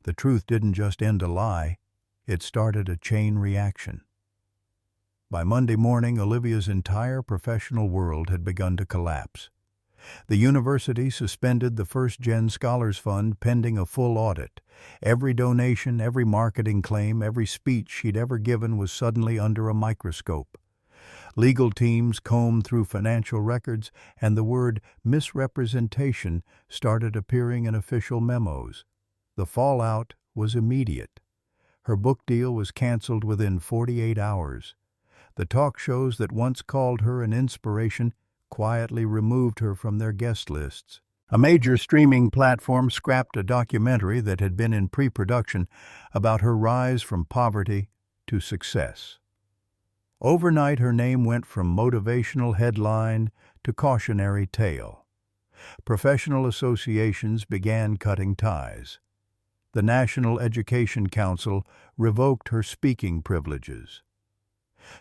[SPEAKER 1] The truth didn't just end a lie, it started a chain reaction. By Monday morning, Olivia's entire professional world had begun to collapse. The university suspended the First Gen Scholars Fund pending a full audit. Every donation, every marketing claim, every speech she'd ever given was suddenly under a microscope. Legal teams combed through financial records, and the word misrepresentation started appearing in official memos. The fallout was immediate. Her book deal was canceled within 48 hours. The talk shows that once called her an inspiration quietly removed her from their guest lists. A major streaming platform scrapped a documentary that had been in pre-production about her rise from poverty to success. Overnight, her name went from motivational headline to cautionary tale. Professional associations began cutting ties. The National Education Council revoked her speaking privileges.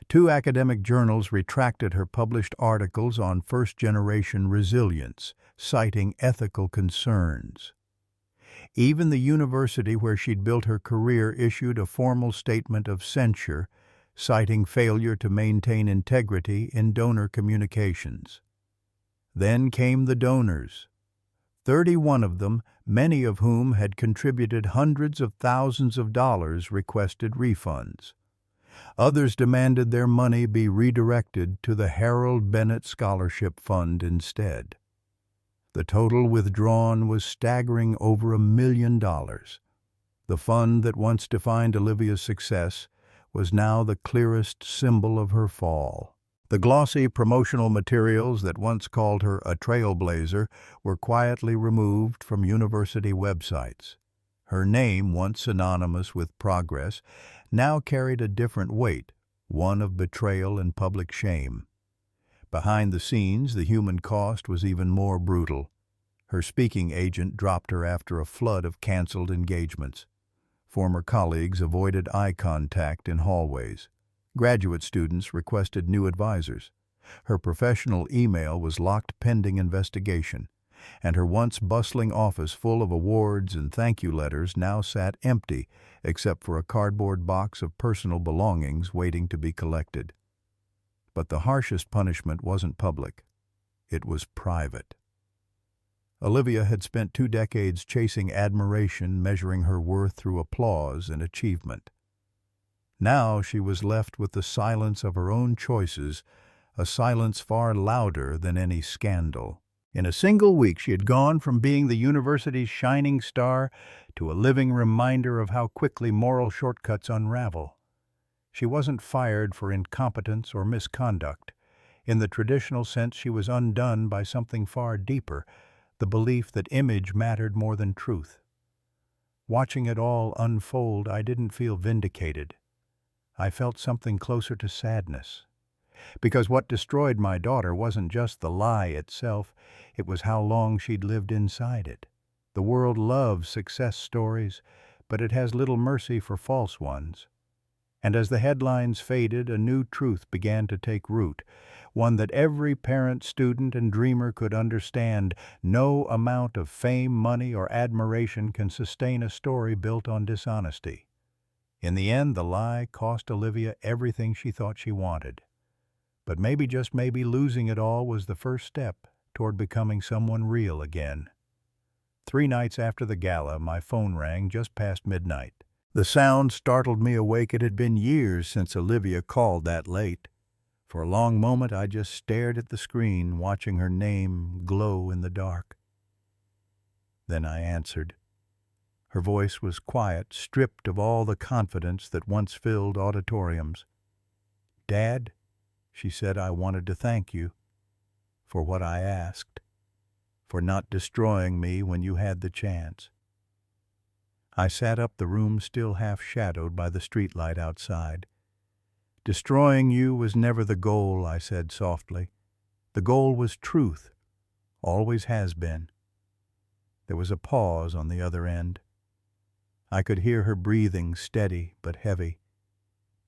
[SPEAKER 1] 2 academic journals retracted her published articles on first-generation resilience, citing ethical concerns. Even the university where she'd built her career issued a formal statement of censure, citing failure to maintain integrity in donor communications. Then came the donors. 31 of them, many of whom had contributed hundreds of thousands of dollars, requested refunds. Others demanded their money be redirected to the Harold Bennett Scholarship Fund instead. The total withdrawn was staggering over $1 million. The fund that once defined Olivia's success was now the clearest symbol of her fall. The glossy promotional materials that once called her a trailblazer were quietly removed from university websites. Her name, once synonymous with progress, now carried a different weight, one of betrayal and public shame. Behind the scenes, the human cost was even more brutal. Her speaking agent dropped her after a flood of canceled engagements. Former colleagues avoided eye contact in hallways. Graduate students requested new advisors. Her professional email was locked pending investigation, and her once bustling office full of awards and thank you letters now sat empty except for a cardboard box of personal belongings waiting to be collected. But the harshest punishment wasn't public. It was private. Olivia had spent 2 decades chasing admiration, measuring her worth through applause and achievement. Now she was left with the silence of her own choices, a silence far louder than any scandal. In a single week, she had gone from being the university's shining star to a living reminder of how quickly moral shortcuts unravel. She wasn't fired for incompetence or misconduct. In the traditional sense, she was undone by something far deeper, the belief that image mattered more than truth. Watching it all unfold, I didn't feel vindicated. I felt something closer to sadness. Because what destroyed my daughter wasn't just the lie itself, it was how long she'd lived inside it. The world loves success stories, but it has little mercy for false ones. And as the headlines faded, a new truth began to take root, one that every parent, student, and dreamer could understand. No amount of fame, money, or admiration can sustain a story built on dishonesty. In the end, the lie cost Olivia everything she thought she wanted. But maybe, just maybe, losing it all was the first step toward becoming someone real again. 3 nights after the gala, my phone rang just past midnight. The sound startled me awake. It had been years since Olivia called that late. For a long moment, I just stared at the screen, watching her name glow in the dark. Then I answered. Her voice was quiet, stripped of all the confidence that once filled auditoriums. "Dad," she said, "I wanted to thank you for what I asked, for not destroying me when you had the chance." I sat up, the room still half shadowed by the streetlight outside. "Destroying you was never the goal," I said softly. "The goal was truth, always has been." There was a pause on the other end. I could hear her breathing, steady but heavy.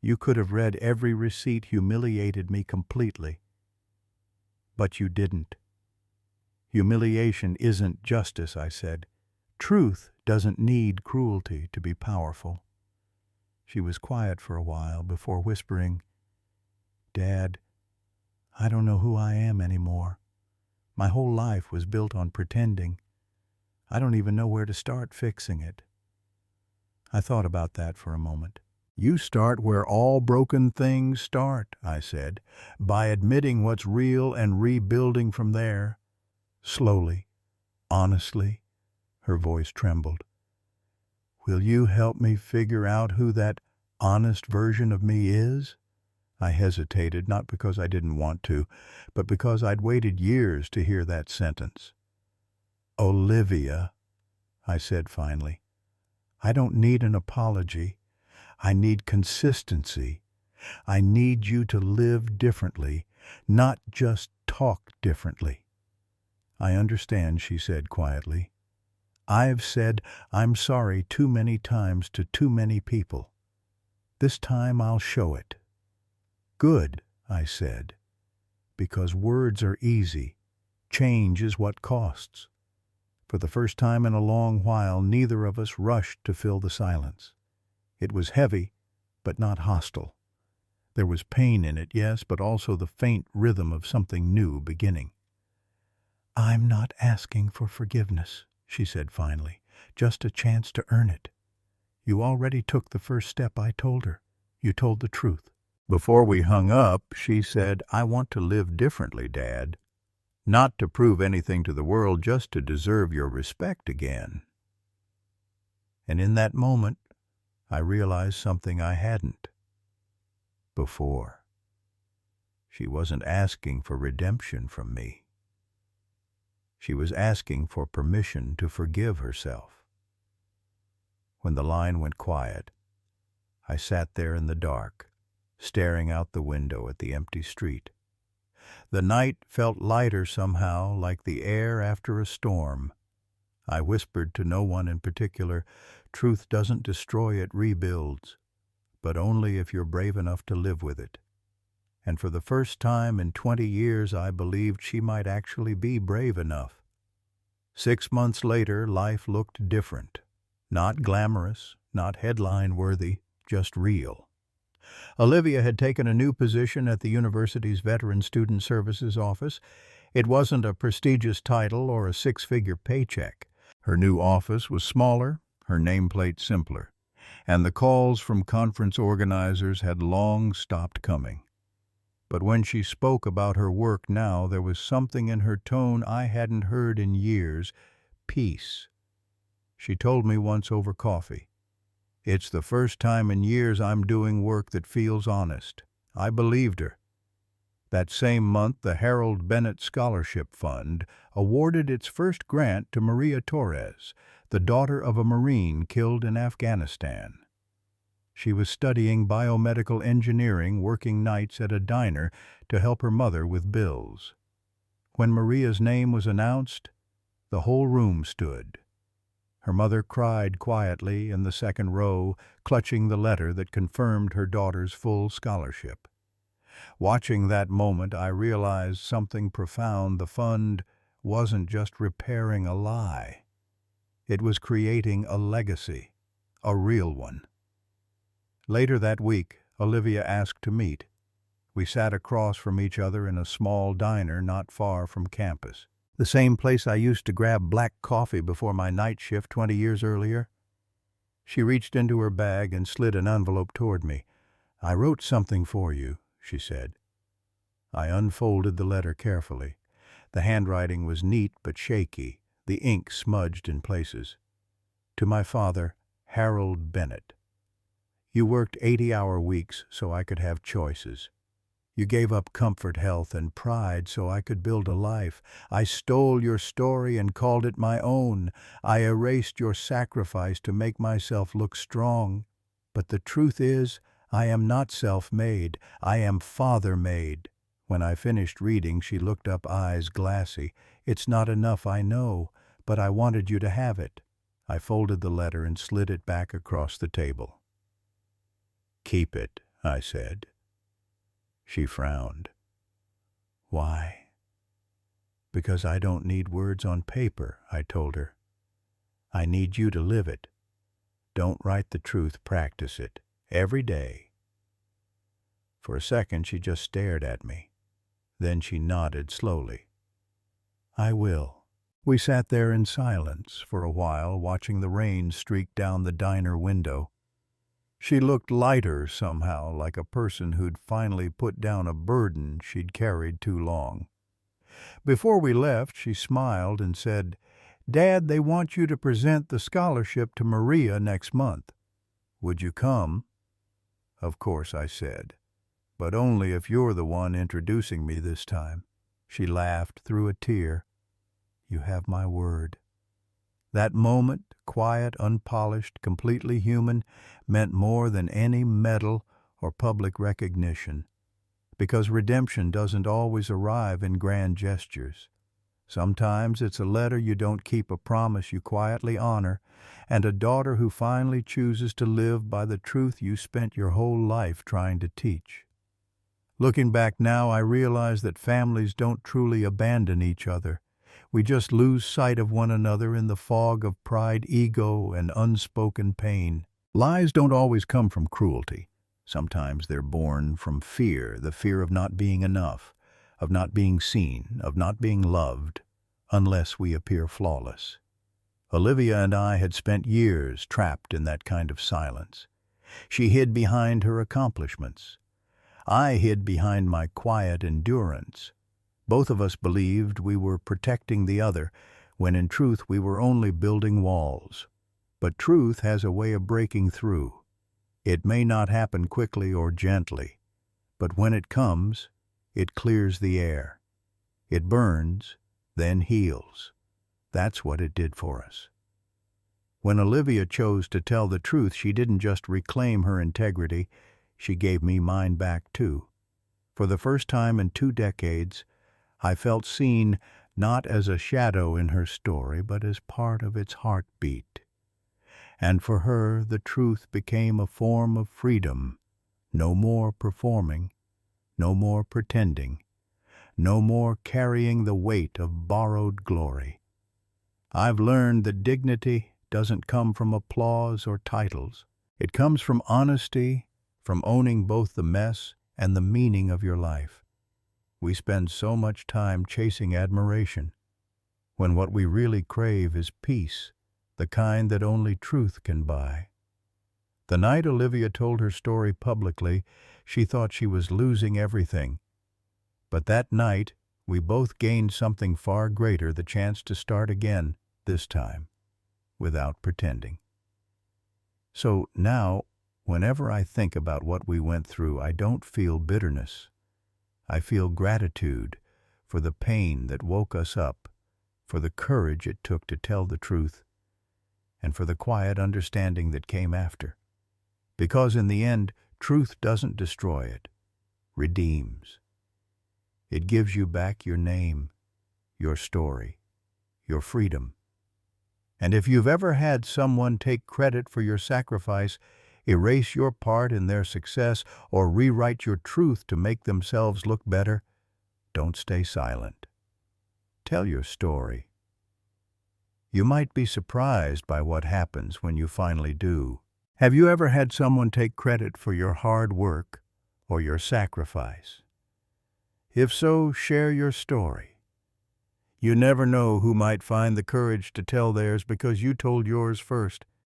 [SPEAKER 1] "You could have read every receipt, humiliated me completely. But you didn't." "Humiliation isn't justice," I said. "Truth doesn't need cruelty to be powerful." She was quiet for a while before whispering, "Dad, I don't know who I am anymore. My whole life was built on pretending. I don't even know where to start fixing it." I thought about that for a moment. "You start where all broken things start," I said, "by admitting what's real and rebuilding from there." Slowly, honestly, her voice trembled. "Will you help me figure out who that honest version of me is?" I hesitated, not because I didn't want to, but because I'd waited years to hear that sentence. "Olivia," I said finally, "I don't need an apology. I need consistency. I need you to live differently, not just talk differently." "I understand," she said quietly. "I've said I'm sorry too many times to too many people. This time I'll show it." "Good," I said, "because words are easy. Change is what costs." For the first time in a long while, neither of us rushed to fill the silence. It was heavy, but not hostile. There was pain in it, yes, but also the faint rhythm of something new beginning. "I'm not asking for forgiveness," she said finally, "just a chance to earn it. You already took the first step," I told her. "You told the truth." Before we hung up, she said, "I want to live differently, Dad. Not to prove anything to the world, just to deserve your respect again." And in that moment, I realized something I hadn't before. She wasn't asking for redemption from me. She was asking for permission to forgive herself. When the line went quiet, I sat there in the dark, staring out the window at the empty street. The night felt lighter somehow, like the air after a storm. I whispered to no one in particular, "Truth doesn't destroy, it rebuilds, but only if you're brave enough to live with it." And for the first time in 20 years, I believed she might actually be brave enough. 6 months later, life looked different. Not glamorous, not headline-worthy, just real. Olivia had taken a new position at the university's Veteran Student Services office. It wasn't a prestigious title or a six-figure paycheck. Her new office was smaller, her nameplate simpler, and the calls from conference organizers had long stopped coming. But when she spoke about her work now, there was something in her tone I hadn't heard in years: peace. She told me once over coffee, "It's the first time in years I'm doing work that feels honest." I believed her. That same month, the Harold Bennett Scholarship Fund awarded its first grant to Maria Torres, the daughter of a Marine killed in Afghanistan. She was studying biomedical engineering, working nights at a diner to help her mother with bills. When Maria's name was announced, the whole room stood. Her mother cried quietly in the second row, clutching the letter that confirmed her daughter's full scholarship. Watching that moment, I realized something profound. The fund wasn't just repairing a lie. It was creating a legacy, a real one. Later that week, Olivia asked to meet. We sat across from each other in a small diner not far from campus. The same place I used to grab black coffee before my night shift 20 years earlier. She reached into her bag and slid an envelope toward me. "I wrote something for you," she said. I unfolded the letter carefully. The handwriting was neat but shaky, the ink smudged in places. "To my father, Harold Bennett. You worked 80-hour weeks so I could have choices. You gave up comfort, health, and pride so I could build a life. I stole your story and called it my own. I erased your sacrifice to make myself look strong. But the truth is, I am not self-made. I am father-made." When I finished reading, she looked up, eyes glassy. "It's not enough, I know, but I wanted you to have it." I folded the letter and slid it back across the table. "Keep it," I said. She frowned. "Why?" "Because I don't need words on paper," I told her. "I need you to live it. Don't write the truth, practice it. Every day." For a second she just stared at me. Then she nodded slowly. "I will." We sat there in silence for a while, watching the rain streak down the diner window. She looked lighter somehow, like a person who'd finally put down a burden she'd carried too long. Before we left, she smiled and said, "Dad, they want you to present the scholarship to Maria next month. Would you come?" "Of course," I said, "but only if you're the one introducing me this time." She laughed through a tear. "You have my word." That moment, quiet, unpolished, completely human, meant more than any medal or public recognition, because redemption doesn't always arrive in grand gestures. Sometimes it's a letter you don't keep, a promise you quietly honor, and a daughter who finally chooses to live by the truth you spent your whole life trying to teach. Looking back now, I realize that families don't truly abandon each other. We just lose sight of one another in the fog of pride, ego, and unspoken pain. Lies don't always come from cruelty. Sometimes they're born from fear, the fear of not being enough, of not being seen, of not being loved, unless we appear flawless. Olivia and I had spent years trapped in that kind of silence. She hid behind her accomplishments. I hid behind my quiet endurance. Both of us believed we were protecting the other, when in truth we were only building walls. But truth has a way of breaking through. It may not happen quickly or gently, but when it comes, it clears the air. It burns, then heals. That's what it did for us. When Olivia chose to tell the truth, she didn't just reclaim her integrity, she gave me mine back too. For the first time in 2 decades, I felt seen not as a shadow in her story, but as part of its heartbeat. And for her, the truth became a form of freedom. No more performing, no more pretending, no more carrying the weight of borrowed glory. I've learned that dignity doesn't come from applause or titles. It comes from honesty, from owning both the mess and the meaning of your life. We spend so much time chasing admiration, when what we really crave is peace, the kind that only truth can buy. The night Olivia told her story publicly, she thought she was losing everything. But that night, we both gained something far greater, the chance to start again, this time, without pretending. So now, whenever I think about what we went through, I don't feel bitterness. I feel gratitude for the pain that woke us up, for the courage it took to tell the truth, and for the quiet understanding that came after. Because in the end, truth doesn't destroy, it redeems. It gives you back your name, your story, your freedom. And if you've ever had someone take credit for your sacrifice, erase your part in their success, or rewrite your truth to make themselves look better, don't stay silent. Tell your story. You might be surprised by what happens when you finally do. Have you ever had someone take credit for your hard work or your sacrifice? If so, share your story. You never know who might find the courage to tell theirs because you told yours first.